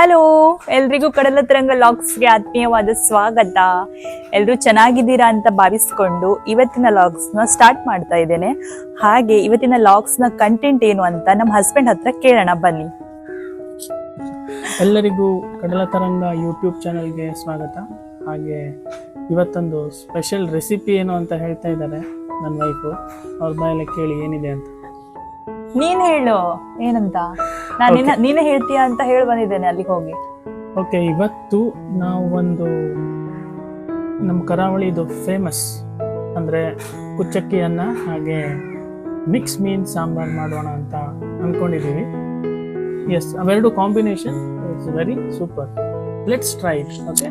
Hello, ಎಲ್ರಿಗೂ ಕಡಲ ತರಂಗ ಲಾಗ್ಸ್ಗೆ ಆತ್ಮೀಯವಾದ ಸ್ವಾಗತ. ಎಲ್ರು ಚೆನ್ನಾಗಿದ್ದೀರಾ ಅಂತ ಭಾವಿಸ್ಕೊಂಡು ಇವತ್ತಿನ ಲಾಗ್ಸ್ ನ ಸ್ಟಾರ್ಟ್ ಮಾಡ್ತಾ ಇದ್ದೇನೆ. ಹಾಗೆ ಇವತ್ತಿನ ಲಾಗ್ಸ್ ನ ಕಂಟೆಂಟ್ ಏನು ಅಂತ ನಮ್ಮ ಹಸ್ಬೆಂಡ್ ಹತ್ರ ಕೇಳೋಣ ಬನ್ನಿ. ಎಲ್ಲರಿಗೂ ಕಡಲ ತರಂಗ ಯೂಟ್ಯೂಬ್ ಚಾನಲ್ಗೆ ಸ್ವಾಗತ. ಹಾಗೆ ಇವತ್ತೊಂದು ಸ್ಪೆಷಲ್ ರೆಸಿಪಿ ಏನು ಅಂತ ಹೇಳ್ತಾ ಇದ್ದಾರೆ ನನ್ನ ವೈಫು. ಅವ್ರ ಬಾಯಲ್ಲಿ ಕೇಳಿ ಏನಿದೆ ಅಂತ. ನೀನ್ ಹೇಳು ಏನಂತ. ನಾನು ನೀನೇ ಹೇಳ್ತೀಯ ಅಂತ ಹೇಳಿ ಬಂದಿದ್ದೇನೆ ಅಲ್ಲಿಗೆ ಹೋಗಿ. ಓಕೆ, ಇವತ್ತು ನಾವು ಒಂದು ನಮ್ಮ ಕರಾವಳಿದು ಫೇಮಸ್ ಅಂದರೆ ಕುಚ್ಚಕ್ಕಿಯನ್ನು ಹಾಗೆ ಮಿಕ್ಸ್ ಮೀನ್ ಸಾಂಬಾರು ಮಾಡೋಣ ಅಂತ ಅಂದ್ಕೊಂಡಿದ್ದೀವಿ. ಎಸ್, ಅವೆರಡು combination it's very super. Let's try it. Okay,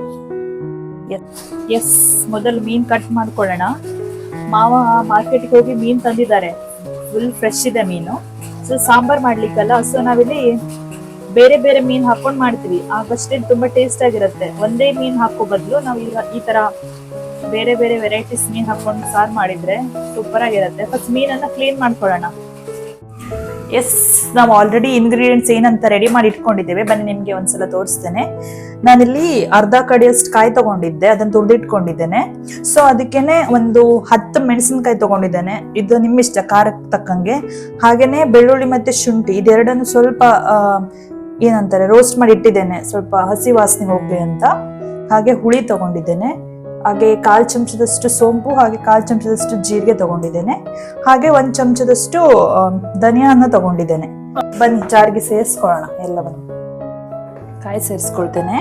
yes, ಮೊದಲು ಮೀನ್ ಕಟ್ ಮಾಡ್ಕೊಳ್ಳೋಣ. ಮಾವ ಮಾರ್ಕೆಟ್ಗೆ ಹೋಗಿ ಮೀನ್ ತಂದಿದ್ದಾರೆ. ಫುಲ್ ಫ್ರೆಶ್ ಇದೆ ಮೀನು. ಸೊ ಸಾಂಬಾರ್ ಮಾಡ್ಲಿಕ್ಕಲ್ಲ, ಸೊ ನಾವಿಲ್ಲಿ ಬೇರೆ ಬೇರೆ ಮೀನ್ ಹಾಕೊಂಡ್ ಮಾಡ್ತೀವಿ, ಆಗಷ್ಟೇ ತುಂಬಾ ಟೇಸ್ಟ್ ಆಗಿರುತ್ತೆ. ಒಂದೇ ಮೀನ್ ಹಾಕೋ ಬದಲು ನಾವು ಈಗ ಈ ತರ ಬೇರೆ ಬೇರೆ ವೆರೈಟೀಸ್ ಮೀನ್ ಹಾಕೊಂಡು ಸಾರು ಮಾಡಿದ್ರೆ ಸೂಪರ್ ಆಗಿರುತ್ತೆ. ಫಸ್ಟ್ ಮೀನನ್ನ ಕ್ಲೀನ್ ಮಾಡ್ಕೊಳ್ಳೋಣ. ಎಸ್, ನಾವು ಆಲ್ರೆಡಿ ಇಂಗ್ರೀಡಿಯೆಂಟ್ಸ್ ಏನಂತ ರೆಡಿ ಮಾಡಿ ಇಟ್ಕೊಂಡಿದ್ದೇವೆ. ಬನ್ನಿ ನಿಮ್ಗೆ ಒಂದ್ಸಲ ತೋರಿಸ್ತೇನೆ. ನಾನಿಲ್ಲಿ ಅರ್ಧ ಕಡಿಯಷ್ಟು ಕಾಯಿ ತಗೊಂಡಿದ್ದೆ, ಅದನ್ನ ತುರಿದಿಟ್ಕೊಂಡಿದ್ದೇನೆ. ಸೊ ಅದಕ್ಕೇನೆ ಒಂದು 10 ಮೆಣಸಿನಕಾಯಿ ತಗೊಂಡಿದ್ದೇನೆ. ಇದು ನಿಮ್ಮಿಷ್ಟ, ಖಾರಕ್ಕೆ ತಕ್ಕಂಗೆ. ಹಾಗೇನೆ ಬೆಳ್ಳುಳ್ಳಿ ಮತ್ತೆ ಶುಂಠಿ ಇದೆರಡನ್ನು ಸ್ವಲ್ಪ ಏನಂತಾರೆ ರೋಸ್ಟ್ ಮಾಡಿ ಇಟ್ಟಿದ್ದೇನೆ, ಸ್ವಲ್ಪ ಹಸಿ ವಾಸನೆ ಹೋಗ್ಲಿ ಅಂತ. ಹಾಗೆ ಹುಳಿ ತಗೊಂಡಿದ್ದೇನೆ. ಹಾಗೆ 1/4 ಚಮಚದಷ್ಟು ಸೋಂಪು, ಹಾಗೆ 1/4 ಚಮಚದಷ್ಟು ಜೀರಿಗೆ ತಗೊಂಡಿದ್ದೇನೆ. ಹಾಗೆ 1 ಚಮಚದಷ್ಟು ಧನಿಯಾನ ತಗೊಂಡಿದ್ದೇನೆ. ಬನ್ನಿ ಜಾರಿಗೆ ಸೇರಿಸ್ಕೊಳ್ಳೋಣ ಎಲ್ಲವನ್ನು. ಕಾಯಿ ಸೇರಿಸ್ಕೊಳ್ತೇನೆ.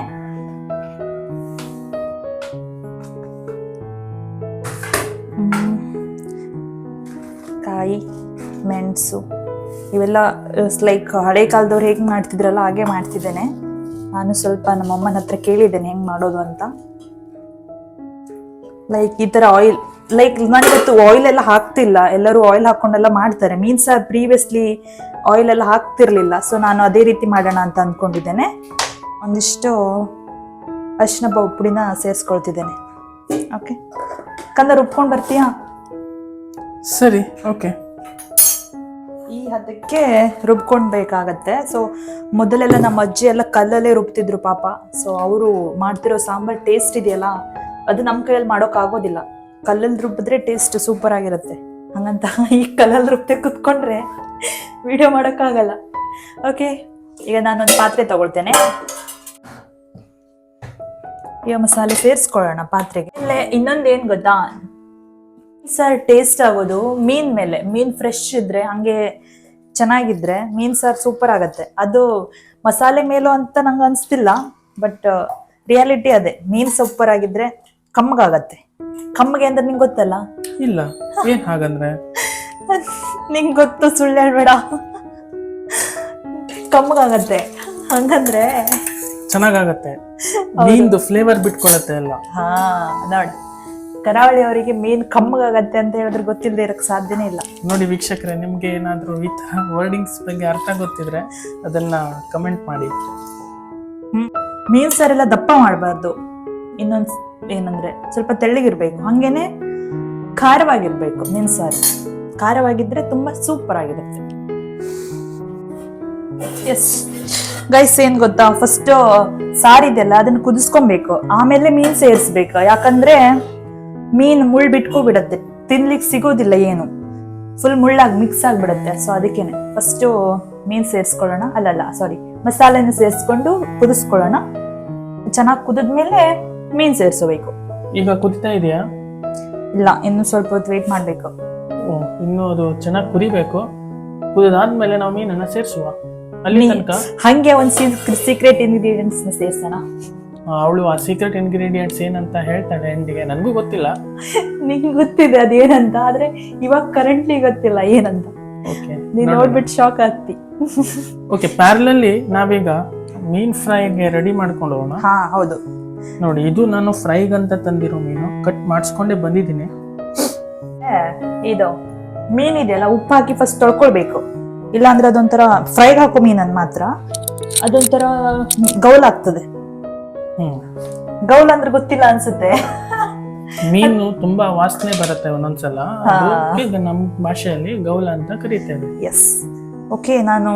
ಕಾಯಿ, ಮೆಣಸು ಇವೆಲ್ಲ ಲೈಕ್ ಹಳೆ ಕಾಲದವ್ರು ಹೇಗೆ ಮಾಡ್ತಿದ್ರಲ್ಲ ಹಾಗೆ ಮಾಡ್ತಿದ್ದೇನೆ. ನಾನು ಸ್ವಲ್ಪ ನಮ್ಮಮ್ಮನ ಹತ್ರ ಕೇಳಿದ್ದೇನೆ ಹೆಂಗ್ ಮಾಡೋದು ಅಂತ. ಲೈಕ್ ಈ ತರ ಆಯಿಲ್, ಲೈಕ್ ನಾನಿವತ್ತು ಆಯಿಲ್ ಎಲ್ಲ ಹಾಕ್ತಿಲ್ಲ, ಎಲ್ಲರೂ ಆಯಿಲ್ ಹಾಕೊಂಡೆಲ್ಲ ಮಾಡ್ತಾರೆ. ಮೀನ್ಸ್ ಪ್ರೀವಿಯಸ್ಲಿ ಆಯಿಲ್ ಎಲ್ಲ ಹಾಕ್ತಿರ್ಲಿಲ್ಲ. ಸೊ ನಾನು ಅದೇ ರೀತಿ ಮಾಡೋಣ ಅಂತ ಅಂದ್ಕೊಂಡಿದ್ದೇನೆ. ಒಂದಿಷ್ಟು ಅರಿಶಿನ ಪುಡಿನ ಸೇರಿಸ್ಕೊಳ್ತಿದ್ದೇನೆ. ಓಕೆ ಕಂದ, ರುಬ್ಕೊಂಡು ಬರ್ತೀಯಾ? ಸರಿ, ಓಕೆ. ಈ ಹದಕ್ಕೆ ರುಬ್ಕೊಳ್ಬೇಕಾಗತ್ತೆ. ಸೊ ಮೊದಲೆಲ್ಲ ನಮ್ಮ ಅಜ್ಜಿ ಎಲ್ಲ ಕಲ್ಲಲ್ಲೇ ರುಬ್ತಿದ್ರು ಪಾಪ. ಸೊ ಅವರು ಮಾಡ್ತಿರೋ ಸಾಂಬಾರ್ ಟೇಸ್ಟ್ ಇದೆಯಲ್ಲ, ಅದು ನಮ್ಮ ಕೈಯಲ್ಲಿ ಮಾಡೋಕ್ ಆಗೋದಿಲ್ಲ. ಕಲ್ಲಲ್ಲಿ ರುಬ್ಬಿದ್ರೆ ಟೇಸ್ಟ್ ಸೂಪರ್ ಆಗಿರುತ್ತೆ. ಹಂಗಂತ ಈ ಕಲ್ಲಲ್ಲಿ ರುಬ್ತೆ ಕುತ್ಕೊಂಡ್ರೆ ವಿಡಿಯೋ ಮಾಡೋಕ್ಕಾಗಲ್ಲ. ಓಕೆ, ಈಗ ನಾನೊಂದು ಪಾತ್ರೆ ತಗೊಳ್ತೇನೆ. ಈಗ ಮಸಾಲೆ ಸೇರಿಸ್ಕೊಳ್ಳೋಣ ಪಾತ್ರೆಗೆ. ಇನ್ನೊಂದು ಏನ್ ಗೊತ್ತಾ ಸರ್, ಟೇಸ್ಟ್ ಆಗೋದು ಮೀನ್ ಮೇಲೆ. ಮೀನ್ ಫ್ರೆಶ್ ಇದ್ರೆ, ಹಂಗೆ ಚೆನ್ನಾಗಿದ್ರೆ ಮೀನ್ ಸಾರು ಸೂಪರ್ ಆಗತ್ತೆ. ಅದು ಮಸಾಲೆ ಮೇಲೂ ಅಂತ ನಂಗೆ ಅನ್ಸ್ತಿಲ್ಲ, ಬಟ್ ರಿಯಾಲಿಟಿ ಅದೇ. ಮೀನ್ ಸೂಪರ್ ಆಗಿದ್ರೆ ಕಮ್ಮಗಾಗತ್ತೆ. ಕಮ್ಮಗೆ ಅಂದ್ರೆ ನಿಂಗೆ ಗೊತ್ತಲ್ಲ? ಇಲ್ಲ, ಏನ್ ಹಾಗಂದ್ರೆ? ನಿಂಗೆ ಗೊತ್ತು, ಸುಳ್ಳು ಹೇಳ್ಬೇಡ. ಕಮ್ಮಗಾಗತ್ತೆ, ಹಂಗಂದ್ರೆ ಚೆನ್ನಾಗತ್ತೆ. ಮೀನ್ದು ಫ್ಲೇವರ್ ಬಿಟ್ಕೊಳತ್ತೆ ಎಲ್ಲ. ಹಾ ನೋಡಿ, ಕರಾವಳಿ ಅವರಿಗೆ ಮೀನ್ ಕಮ್ಮಗಾಗತ್ತೆ ಅಂತ ಹೇಳಿದ್ರೆ ಗೊತ್ತಿಲ್ಲದೆ ಇರಕ್ ಸಾಧ್ಯನೇ ಇಲ್ಲ. ನೋಡಿ ವೀಕ್ಷಕರೇ, ನಿಮ್ಗೆ ಏನಾದ್ರೂ ಈ ತರ ವರ್ಡಿಂಗ್ಸ್ ಬಗ್ಗೆ ಅರ್ಥ ಗೊತ್ತಿದ್ರೆ ಅದನ್ನ ಕಮೆಂಟ್ ಮಾಡಿ. ಮೀನ್ ಸಾರೆಲ್ಲ ದಪ್ಪ ಮಾಡಬಾರ್ದು. ಇನ್ನೊಂದ್ ಏನಂದ್ರೆ ಸ್ವಲ್ಪ ತೆಳ್ಳಗಿರ್ಬೇಕು, ಹಂಗೇನೆ ಖಾರವಾಗಿರ್ಬೇಕು. ಮೀನ್ ಸಾರು ಖಾರವಾಗಿದ್ರೆ ತುಂಬಾ ಸೂಪರ್ ಆಗಿರುತ್ತೆ. ಎಸ್ ಗೈಸ್, ಏನ್ ಗೊತ್ತಾ, ಫಸ್ಟ್ ಸಾರಿದೆಲ್ಲ ಅದನ್ನ ಕುದಿಸ್ಕೊಬೇಕು, ಆಮೇಲೆ ಮೀನ್ ಸೇರಿಸ್ಬೇಕು. ಯಾಕಂದ್ರೆ ಮೀನ್ ಮುಳ್ ಬಿಟ್ಕೋಬಿಡತ್ತೆ, ತಿನ್ಲಿಕ್ಕೆ ಸಿಗೋದಿಲ್ಲ, ಏನು ಫುಲ್ ಮುಳ್ಳಾಗಿ ಮಿಕ್ಸ್ ಆಗ್ಬಿಡತ್ತೆ. ಸೊ ಅದಕ್ಕೇನೆ ಫಸ್ಟ್ ಮೀನ್ ಸೇರಿಸ್ಕೊಳ್ಳೋಣ, ಸಾರಿ ಮಸಾಲೆನ ಸೇರಿಸ್ಕೊಂಡು ಕುದಿಸ್ಕೊಳ್ಳೋಣ. ಚೆನ್ನಾಗಿ ಕುದಿದ್ಮೇಲೆ ಮೀನ್ ಸೇರಿಸಬೇಕು. ಈಗ ಕುದಿತಾ ಇದೆಯಾ? ಇಲ್ಲ, ಇನ್ನು ಸ್ವಲ್ಪ ಹೊತ್ತು ವೇಟ್ ಮಾಡ್ಬೇಕು. ಇನ್ನು ಅದು ಚೆನ್ನಾಗಿ ಕುದಿಬೇಕು. ಕುದಿದಾದ್ಮೇಲೆ ನಾವು ಮೀನನ್ನ ಸೇರಿಸುವ. ಅಲ್ಲಿ ತನಕ ಹಂಗೆ ಒಂದು ಸೀಕ್ರೆಟ್ ಇಂಗ್ರೀಡಿಯೆಂಟ್ಸ್ ನ ಸೇರ್ಸೋಣ. ಅವಳು ಆ ಸೀಕ್ರೆಟ್ ಇಂಗ್ರೀಡಿಯೆಂಟ್ಸ್ ಏನಂತ ಹೇಳ್ತಾಳೆ ಎಂಡಿಗೆ. ನನಗೂ ಗೊತ್ತಿಲ್ಲ. ನಿಂಗೆ ಗೊತ್ತಿದೆ ಅದೇನಂತ, ಆದ್ರೆ ಇವಾಗ ಕರೆಂಟ್ಲಿ ಗೊತ್ತಿಲ್ಲ ಏನಂತ. ನೀನ್ ನೋಡ್ಬಿಟ್ಟು ಶಾಕ್ ಆಗ್ತಿ. ಓಕೆ, ಪ್ಯಾರಲಲ್ಲಿ ನಾವೀಗ ಮೀನ್ ಫ್ರೈಗೆ ರೆಡಿ ಮಾಡ್ಕೊಂಡು ಹೋಗೋಣ. ಹಾ ಹೌದು, ನೋಡಿ ಇದು ನಾನು ಫ್ರೈಗಂತ ತಂದಿರೋ ಮೀನು, ಕಟ್ ಮಾಡಿಸ್ಕೊಂಡೆ ಬಂದಿದ್ದೀನಿ. ಇದು ಮೀನ್ ಇದೆಯಲ್ಲ, ಉಪ್ಪು ಹಾಕಿ ಫಸ್ಟ್ ತೊಳ್ಕೊಳ್ಬೇಕು. ಇಲ್ಲಾಂದ್ರೆ ಅದೊಂಥರ ಫ್ರೈಗೆ ಹಾಕೋ ಮೀನನ್ ಮಾತ್ರ ಅದೊಂಥರ ಗೌಲ್ ಆಗ್ತದೆ. ಗೌಲ್ ಅಂದ್ರೆ ಗೊತ್ತಿಲ್ಲ ಅನ್ಸುತ್ತೆ. ಮೀನು ತುಂಬಾ ವಾಸನೆ ಬರುತ್ತೆ ಒಂದೊಂದ್ಸಲ, ನಮ್ಮ ಭಾಷೆಯಲ್ಲಿ ಗೌಲ ಅಂತ ಕರೀತೇವೆ. S, okay. ನಾನು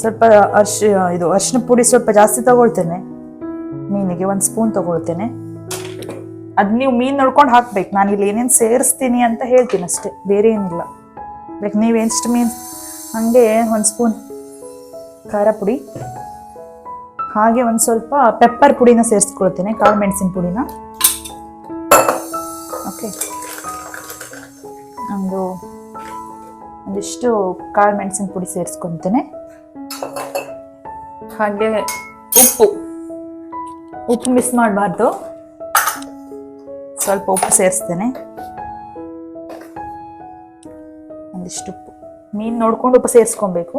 ಸ್ವಲ್ಪ ಅರಿಶಿನ ಪುಡಿ ಸ್ವಲ್ಪ ಜಾಸ್ತಿ ತಗೊಳ್ತೇನೆ. ಮೀನಿಗೆ 1 ಸ್ಪೂನ್ ತಗೊಳ್ತೇನೆ. ಅದ್ ನೀವು ಮೀನ್ ನೋಡ್ಕೊಂಡು ಹಾಕ್ಬೇಕು. ನಾನು ಇಲ್ಲಿ ಏನೇನು ಸೇರಿಸ್ತೀನಿ ಅಂತ ಹೇಳ್ತೀನಿ ಅಷ್ಟೇ, ಬೇರೆ ಏನಿಲ್ಲ. ಲೈಕ್ ನೀವು ಎಷ್ಟು ಮೀನ್ ಹಂಗೆ 1 ಸ್ಪೂನ್ ಖಾರ ಪುಡಿ, ಹಾಗೆ ಒಂದು ಸ್ವಲ್ಪ ಪೆಪ್ಪರ್ ಪುಡಿನ ಸೇರಿಸ್ಕೊಳ್ತೇನೆ, ಕಾಳು ಮೆಣಸಿನ ಪುಡಿನ. ಓಕೆ, ಒಂದಿಷ್ಟು ಕಾಳು ಮೆಣಸಿನ ಪುಡಿ ಸೇರಿಸ್ಕೊತೇನೆ. ಹಾಗೆ ಉಪ್ಪು ಮಿಸ್ ಮಾಡಬಾರ್ದು, ಸ್ವಲ್ಪ ಉಪ್ಪು ಸೇರಿಸ್ತೇನೆ. ಒಂದಿಷ್ಟು ಉಪ್ಪು, ಮೀನು ನೋಡ್ಕೊಂಡು ಉಪ್ಪು ಸೇರಿಸ್ಕೊಬೇಕು.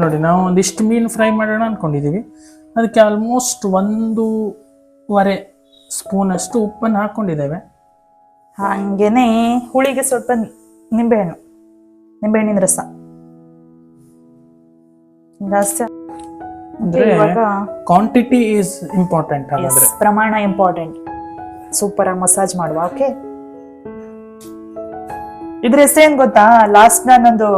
ನೋಡಿ, ನಾವು ಒಂದಿಷ್ಟು ಮೀನು ಫ್ರೈ ಮಾಡೋಣ ಅನ್ಕೊಂಡಿದೀವಿ. ಅದಕ್ಕೆ ಆಲ್ಮೋಸ್ಟ್ 1.5 ಸ್ಪೂನ್ ಅಷ್ಟು ಉಪ್ಪನ್ನು ಹಾಕೊಂಡಿದ್ದೇವೆ. ಹಾಗೇನೆ ಹುಳಿಗೆ ಸ್ವಲ್ಪ ನಿಂಬೆಹಣ್ಣಿನ ರಸ ಜಾಸ್ತಿ. ಅಂದ್ರೆ ಇವಾಗ ಕ್ವಾಂಟಿಟಿ ಈಸ್ ಇಂಪಾರ್ಟೆಂಟ್. ಹಾಗಾದ್ರೆ ಪ್ರಮಾಣ ಇಂಪಾರ್ಟೆಂಟ್. ಸೂಪರ್ ಆಗಿ ಮಸಾಜ್ ಮಾಡುವ. ಓಕೆ, ಇದ್ರ ಹೆಸರೇನ್ ಗೊತ್ತಾ? ಲಾಸ್ಟ್ ನಾನೊಂದು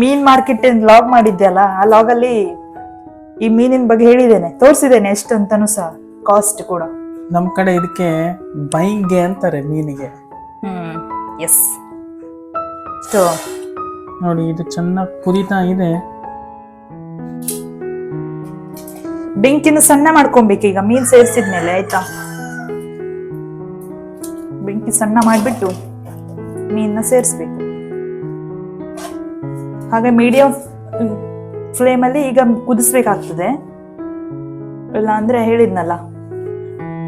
ಮೀನ್ ಮಾರ್ಕೆಟ್ ಲಾಗ್ ಮಾಡಿದ್ದೆ ಅಲ್ಲ, ಆ ಲಾಗ್ ಅಲ್ಲಿ ಈ ಮೀನಿನ ಬಗ್ಗೆ ಹೇಳಿದ್ದೇನೆ, ತೋರಿಸಿದ್ದೇನೆ ಎಷ್ಟು ಅಂತಾನು ಸಹ, ಕಾಸ್ಟ್ ಕೂಡ. ನಮ್ ಕಡೆ ಇದಕ್ಕೆ ಬೈಂಗೆ ಅಂತಾರೆ ಮೀನಿಗೆ. ಎಸ್, ನೋಡಿ, ಇದು ಚೆನ್ನಾಗಿ ಕುದೀತಾ ಇದೆ. ಬೆಂಕಿನ ಸಣ್ಣ ಮಾಡ್ಕೊಬೇಕು ಈಗ ಮೀನ್ ಸೇರಿಸಿದ್ಮೇಲೆ, ಆಯ್ತಾ? ಬೆಂಕಿ ಸಣ್ಣ ಮಾಡಿಬಿಟ್ಟು ಮೀನನ್ನ ಸೇರಿಸ್ಬೇಕು. ಹಾಗೆ ಮೀಡಿಯಂ ಫ್ಲೇಮ್ ಅಲ್ಲಿ ಈಗ ಕುದಿಸ್ಬೇಕಾಗ್ತದೆ, ಇಲ್ಲ ಅಂದ್ರೆ ಹೇಳಿದ್ನಲ್ಲ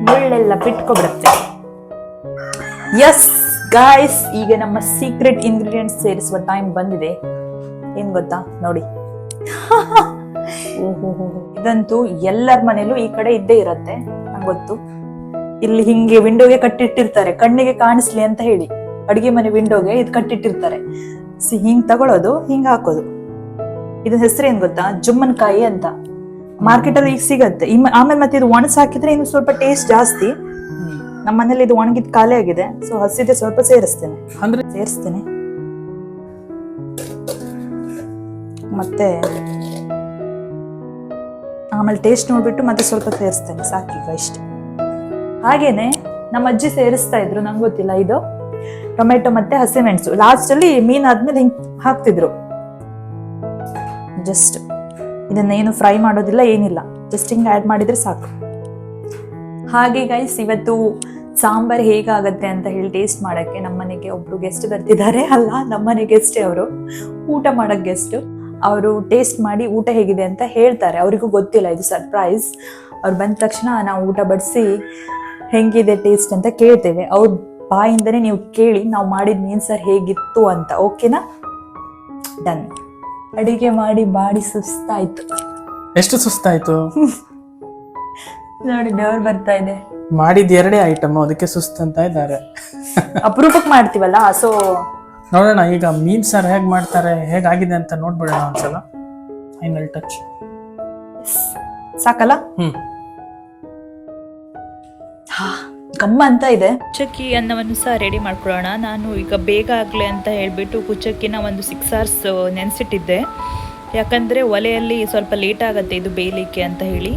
ಮುಳ್ಳೆಲ್ಲ ಬಿಟ್ಕೊಬಿಡುತ್ತೆ. ಎಸ್ ಗಾಯ್ಸ್, ಈಗ ನಮ್ಮ ಸೀಕ್ರೆಟ್ ಇಂಗ್ರೀಡಿಯೆಂಟ್ಸ್ ಸೇರಿಸುವ ಟೈಮ್ ಬಂದಿದೆ. ಏನ್ ಗೊತ್ತಾ? ನೋಡಿ, ಇದಂತೂ ಎಲ್ಲರ ಮನೇಲೂ ಈ ಕಡೆ ಇದ್ದೇ ಇರತ್ತೆ, ನಂಗೆ ಗೊತ್ತು. ಇಲ್ಲಿ ಹಿಂಗೆ ವಿಂಡೋಗೆ ಕಟ್ಟಿಟ್ಟಿರ್ತಾರೆ, ಕಣ್ಣಿಗೆ ಕಾಣಿಸ್ಲಿ ಅಂತ ಹೇಳಿ. ಅಡಿಗೆ ಮನೆ ವಿಂಡೋಗೆ ಇದು ಕಟ್ಟಿಟ್ಟಿರ್ತಾರೆ. ಹಿಂಗ್ ತಗೊಳ್ಳೋದು, ಹಿಂಗ್ ಹಾಕೋದು. ಇದ್ರ ಹೆಸರು ಏನ್ ಗೊತ್ತಾ? ಜುಮ್ಮನ್ಕಾಯಿ ಅಂತ. ಮಾರ್ಕೆಟ್ ಅಲ್ಲಿ ಈಗ ಸಿಗತ್ತೆ. ಆಮೇಲೆ ಮತ್ತೆ ಇದು ಒಣಸ್ ಹಾಕಿದ್ರೆ ಇನ್ನು ಸ್ವಲ್ಪ ಟೇಸ್ಟ್ ಜಾಸ್ತಿ. ನಮ್ಮ ಮನೇಲಿ ಇದು ಒಣಗಿದ್ ಖಾಲಿ ಆಗಿದೆ, ಸೊ ಹಸಿದೆ ಸ್ವಲ್ಪ ಸೇರಿಸ್ತೇನೆ. ಮತ್ತೆ ಆಮೇಲೆ ಟೇಸ್ಟ್ ನೋಡ್ಬಿಟ್ಟು ಮತ್ತೆ ಸ್ವಲ್ಪ ಸೇರಿಸ್ತೇನೆ, ಸಾಕೀಗ ಇಷ್ಟ. ಹಾಗೇನೆ ನಮ್ಮ ಅಜ್ಜಿ ಸೇರಿಸ್ತಾ ಇದ್ರು, ನಂಗೆ ಗೊತ್ತಿಲ್ಲ, ಇದು ಟೊಮೆಟೊ ಮತ್ತೆ ಹಸಿಮೆಣಸು ಲಾಸ್ಟ್ ಅಲ್ಲಿ ಮೀನ್ ಆದ್ಮೇಲೆ ಹಿಂಗ್ ಹಾಕ್ತಿದ್ರು. ಜಸ್ಟ್ ಇದನ್ನೇನು ಫ್ರೈ ಮಾಡೋದಿಲ್ಲ, ಏನಿಲ್ಲ, ಜಸ್ಟ್ ಹಿಂಗ್ ಆಡ್ ಮಾಡಿದ್ರೆ ಸಾಕು. ಹಾಗೆ ಗೈಸ್, ಇವತ್ತು ಸಾಂಬಾರ್ ಹೇಗಾಗತ್ತೆ ಅಂತ ಹೇಳಿ ಟೇಸ್ಟ್ ಮಾಡಕ್ಕೆ ನಮ್ಮನೆಗೆ ಒಬ್ರು ಗೆಸ್ಟ್ ಬರ್ತಿದ್ದಾರೆ. ಅಲ್ಲ, ನಮ್ಮನೆ ಗೆಸ್ಟೇ ಅವರು, ಊಟ ಮಾಡಕ್ ಗೆಸ್ಟ್. ಅವರು ಟೇಸ್ಟ್ ಮಾಡಿ ಊಟ ಹೇಗಿದೆ ಅಂತ ಹೇಳ್ತಾರೆ. ಅವರಿಗೂ ಗೊತ್ತಿಲ್ಲ, ಇದು ಸರ್ಪ್ರೈಸ್. ಅವ್ರು ಬಂದ ತಕ್ಷಣ ನಾವು ಊಟ ಬಡಿಸಿ ಹೆಂಗಿದೆ ಟೇಸ್ಟ್ ಅಂತ ಕೇಳ್ತೇವೆ. ಅವ್ರ ಬಾಯಿಂದನೇ ನೀವು ಕೇಳಿ ನಾವು ಮಾಡಿದ ಮೀನ್ ಸಾರ್ ಹೇಗಿತ್ತು ಅಂತ. ಓಕೆನಾ? ಡನ್. ಅಡಿಗೆ ಮಾಡಿ ಬಾಡಿ ಸುಸ್ತಾಯ್ತು. ಎಷ್ಟು ಸುಸ್ತಾಯ್ತು ನೋಡಿ, ಬೆವರು ಬರ್ತಾ ಇದೆ. ಮಾಡಿದ 2 ಐಟಮ್, ಅದಕ್ಕೆ ಸುಸ್ತಂತ ಇದ್ದಾರೆ. ಅಪರೂಪಕ್ಕೆ ಮಾಡ್ತೀವಲ್ಲ, ಸೊ ನೋಡೋಣ ಈಗ ಮೀನ್ ಸಾರ್ ಹೇಗ್ ಮಾಡ್ತಾರೆ, ಹೇಗಾಗಿದೆ ಅಂತ ನೋಡ್ಬಿಡೋಣ ಒಂದ್ಸಲ. ಫೈನಲ್ ಟಚ್ ಸಾಕಲ್ಲ? ಗಮ್ಮ ಅಂತ ಇದೆ. ಕುಚ್ಚಕ್ಕಿ ಅನ್ನವನ್ನು ಸಹ ರೆಡಿ ಮಾಡ್ಕೊಳ್ಳೋಣ. ನಾನು ಈಗ ಬೇಗ ಆಗಲಿ ಅಂತ ಹೇಳಿಬಿಟ್ಟು ಕುಚ್ಚಕ್ಕಿನ ಒಂದು 6 hours ನೆನೆಸಿಟ್ಟಿದ್ದೆ. ಯಾಕಂದರೆ ಒಲೆಯಲ್ಲಿ ಸ್ವಲ್ಪ ಲೇಟ್ ಆಗುತ್ತೆ ಇದು ಬೇಯಲಿಕ್ಕೆ ಅಂತ ಹೇಳಿ.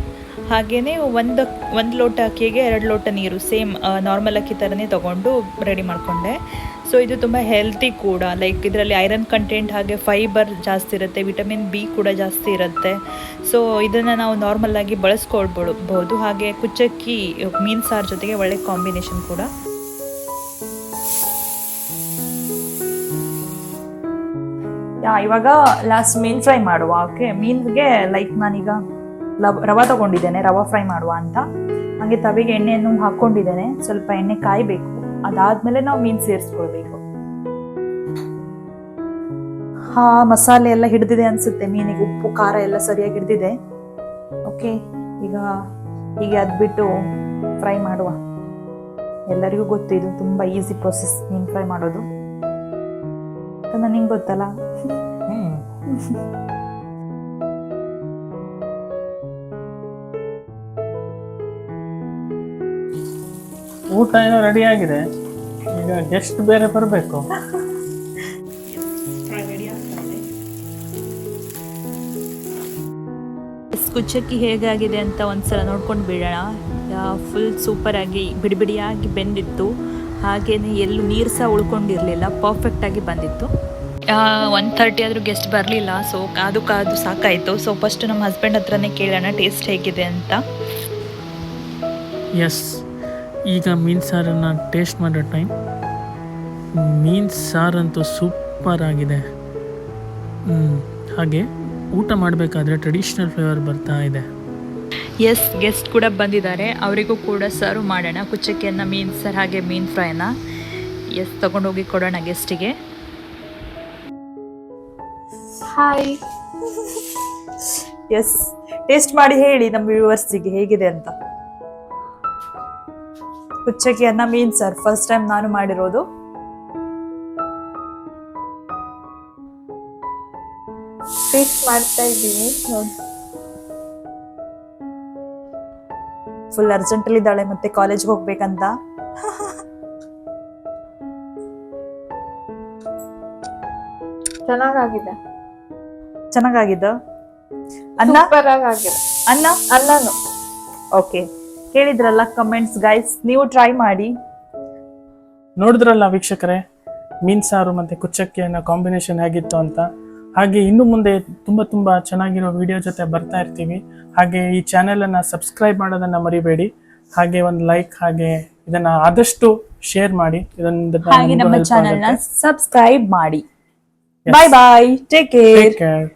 ಹಾಗೆಯೇ ಒಂದು ಲೋಟ ಅಕ್ಕಿಗೆ 2 ಲೋಟ ನೀರು, ಸೇಮ್ ನಾರ್ಮಲ್ ಅಕ್ಕಿ ಥರನೇ ತೊಗೊಂಡು ರೆಡಿ ಮಾಡಿಕೊಂಡೆ. ಸೊ ಇದು ತುಂಬ ಹೆಲ್ತಿ ಕೂಡ. ಲೈಕ್ ಇದರಲ್ಲಿ ಐರನ್ ಕಂಟೆಂಟ್ ಹಾಗೆ ಫೈಬರ್ ಜಾಸ್ತಿ ಇರುತ್ತೆ, ವಿಟಮಿನ್ ಬಿ ಕೂಡ ಜಾಸ್ತಿ ಇರುತ್ತೆ. ಸೊ ಇದನ್ನು ನಾವು ನಾರ್ಮಲಾಗಿ ಬಳಸ್ಕೊಳ್ಬಹುದು. ಹಾಗೆ ಕುಚ್ಚಕ್ಕಿ ಮೀನು ಸಾರು ಜೊತೆಗೆ ಒಳ್ಳೆ ಕಾಂಬಿನೇಷನ್ ಕೂಡ. ಇವಾಗ ಲಾಸ್ಟ್ ಮೀನ್ ಫ್ರೈ ಮಾಡುವ. ಓಕೆ, ಮೀನಿಗೆ ಲೈಕ್ ನಾನೀಗ ರವೆ ತಗೊಂಡಿದ್ದೇನೆ, ರವೆ ಫ್ರೈ ಮಾಡುವ ಅಂತ. ಹಾಗೆ ತವೆಗೆ ಎಣ್ಣೆಯನ್ನು ಹಾಕೊಂಡಿದ್ದೇನೆ, ಸ್ವಲ್ಪ ಎಣ್ಣೆ ಕಾಯಬೇಕು. ಅದಾದ್ಮೇಲೆ ನಾವು ಮೀನ್ ಸೇರಿಸ್ಕೊಳ್ಬೇಕು. ಮಸಾಲೆ ಎಲ್ಲ ಹಿಡಿದಿದೆ ಅನ್ಸುತ್ತೆ ಮೀನಿಗೆ, ಉಪ್ಪು ಖಾರ ಎಲ್ಲ ಸರಿಯಾಗಿ ಹಿಡಿದಿದೆ. ಓಕೆ, ಈಗ ಹೀಗೆ ಅದ್ಬಿಟ್ಟು ಫ್ರೈ ಮಾಡುವ. ಎಲ್ಲರಿಗೂ ಗೊತ್ತು, ಇದು ತುಂಬಾ ಈಸಿ ಪ್ರೊಸೆಸ್ ಮೀನ್ ಫ್ರೈ ಮಾಡೋದು. ನಿಂಗೆ ಗೊತ್ತಲ್ಲ. ಊಟ ಏನೋ ರೆಡಿ ಆಗಿದೆ, ಈಗ ಗೆಸ್ಟ್ ಬೇರೆ ಬರಬೇಕು. ಕುಚ್ಚಕ್ಕಿ ಹೇಗಾಗಿದೆ ಅಂತ ಒಂದ್ಸಲ ನೋಡ್ಕೊಂಡು ಬಿಡೋಣ. ಫುಲ್ ಸೂಪರಾಗಿ ಬಿಡಿ ಬಿಡಿಯಾಗಿ ಬೆಂದಿತ್ತು, ಹಾಗೆಯೇ ಎಲ್ಲೂ ನೀರು ಸಹ ಉಳ್ಕೊಂಡಿರಲಿಲ್ಲ, ಪರ್ಫೆಕ್ಟಾಗಿ ಬಂದಿತ್ತು. 1:30 ಆದರೂ ಗೆಸ್ಟ್ ಬರಲಿಲ್ಲ, ಸೊ ಕಾದು ಸಾಕಾಯಿತು. ಸೊ ಫಸ್ಟ್ ನಮ್ಮ ಹಸ್ಬೆಂಡ್ ಹತ್ರನೇ ಕೇಳೋಣ ಟೇಸ್ಟ್ ಹೇಗಿದೆ ಅಂತ. ಎಸ್, ಈಗ ಮೀನು ಸಾರನ್ನು ಟೇಸ್ಟ್ ಮಾಡೋ ಟೈಮ್. ಮೀನು ಸಾರಂತೂ ಸೂಪರ್ ಆಗಿದೆ. ಹಾಗೆ ಊಟ ಮಾಡಬೇಕಾದ್ರೆ ಟ್ರೆಡಿಷ್ನಲ್ ಫ್ಲೇವರ್ ಬರ್ತಾ ಇದೆ. ಎಸ್, ಗೆಸ್ಟ್ ಕೂಡ ಬಂದಿದ್ದಾರೆ, ಅವರಿಗೂ ಕೂಡ ಸರ್ವ್ ಮಾಡೋಣ ಕುಚ್ಚಕ್ಕಿಯನ್ನು, ಮೀನು ಸಾರು ಹಾಗೆ ಮೀನು ಫ್ರೈನ. ಎಸ್, ತಗೊಂಡೋಗಿ ಕೊಡೋಣ ಗೆಸ್ಟಿಗೆ. ಹಾಯ್. ಎಸ್, ಟೇಸ್ಟ್ ಮಾಡಿ ಹೇಳಿ ನಮ್ಮ ವ್ಯೂವರ್ಸಿಗೆ ಹೇಗಿದೆ ಅಂತ. ಕುಚ್ಚಕ್ಕಿಯನ್ನ ಮೀನ್ ಸಾರ್ ಫಸ್ಟ್ ಟೈಮ್ ನಾನು ಮಾಡಿರೋದು. ಟೇಸ್ಟ್ ಮಾಡ್ತಾ ಇದ್ದೀನಿ. ಫುಲ್ ಅರ್ಜೆಂಟಲ್ಲಿ ಇದ್ದಾಳೆ, ಮತ್ತೆ ಕಾಲೇಜ್ಗೆ ಹೋಗ್ಬೇಕಂತ. ಚೆನ್ನಾಗಿದೆ. ಅನ್ನ ಸೂಪರ್ ಆಗಿದೆ. ಅನ್ನನು ಓಕೆ, ಕೇಳಿದ್ರಲ್ಲ ಕಮೆಂಟ್ಸ್ ಗೈಸ್, ನೀವು ಟ್ರೈ ಮಾಡಿ. ನೋಡಿದ್ರಲ್ಲ ವೀಕ್ಷಕರೇ, ಮೀನು ಸಾರು ಮತ್ತು ಕುಚ್ಚಕ್ಕಿಯನ್ನು ಕಾಂಬಿನೇಷನ್ ಹೇಗಿತ್ತು ಅಂತ. ಹಾಗೆ ಇನ್ನು ಮುಂದೆ ತುಂಬ ಚೆನ್ನಾಗಿರೋ ವಿಡಿಯೋ ಜೊತೆ ಬರ್ತಾ ಇರ್ತೀವಿ. ಹಾಗೆ ಈ ಚಾನೆಲನ್ನು ಸಬ್ಸ್ಕ್ರೈಬ್ ಮಾಡೋದನ್ನು ಮರಿಬೇಡಿ. ಹಾಗೆ ಒಂದು ಲೈಕ್, ಹಾಗೆ ಇದನ್ನು ಆದಷ್ಟು ಶೇರ್ ಮಾಡಿ. ಹಾಗೆ ನಮ್ಮ ಚಾನೆಲ್ನ ಸಬ್ಸ್ಕ್ರೈಬ್ ಮಾಡಿ. ಬಾಯ್ ಬಾಯ್, ಟೇಕ್ ಕೇರ್.